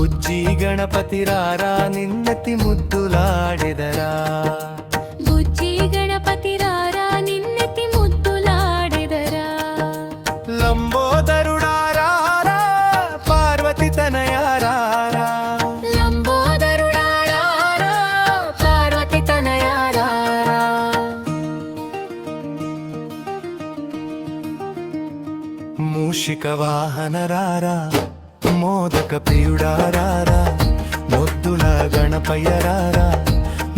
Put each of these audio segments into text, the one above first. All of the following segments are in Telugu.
బుజ్జి గణపతి రారా నిన్నతి ముద్దులాడెదరా బుజ్జి గణపతి రారా నిన్నతి ముద్దులాడెదరా లంబోదరుడా రారా పార్వతి తనయా రారా లంబోదరుడా రారా పార్వతి తనయా రారా మూషిక వాహన రారా మోదక ప్రియుడా రారా ముద్దుల గణపయ్య రారా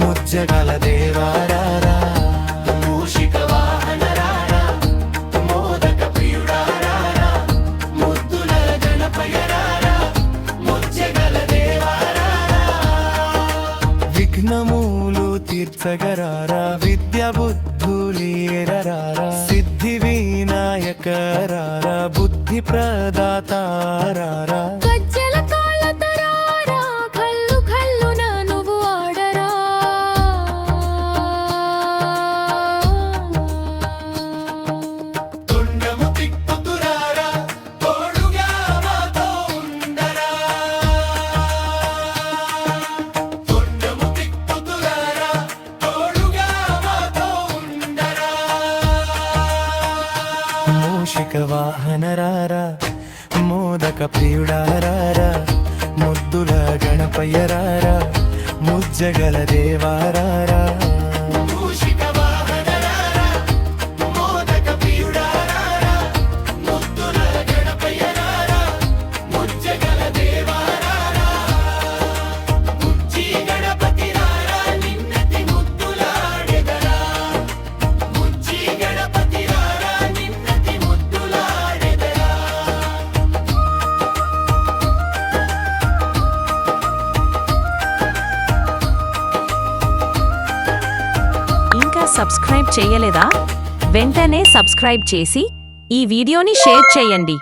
ముజ్జగల దేవా రారా మూషిక వాహన రారా మోదక ప్రియుడా రారా ముద్దుల గణపయ్య రారా ముజ్జగల దేవా రారా విఘ్నమూలు తీర్చగరారా విద్య బుద్ధులీరరారా సిద్ధి వినాయక రారా బుద్ధి ప్రదాత రారా గజ్జల కాళ్ళతో రారా కల్లు కల్లున నువ్వు ఆడరా తుండము తిప్పుతు రారా తోడుగా మాతో ఉండరా తుండము తిప్పుతు రారా తోడుగా మాతో ఉండరా మూషిక వాహన రారా మోదక ప్రియుడా రారా ముద్దుల గణపయ్య రారా ముజ్జగల దేవా రారా మూషిక వాహన రారా మోదక ప్రియుడా రారా ముద్దుల గణపయ్య రారా ముజ్జగల దేవా రారా బుజ్జి గణపతి రారా నిన్నతి ముద్దులాడెదరా బుజ్జి గణపతి రారా నిన్నతి ముద్దులాడెదరా ఇంకా సబ్స్క్రైబ్ చేయలేదా? వెంటనే సబ్స్క్రైబ్ చేసి ఈ వీడియోని షేర్ చేయండి.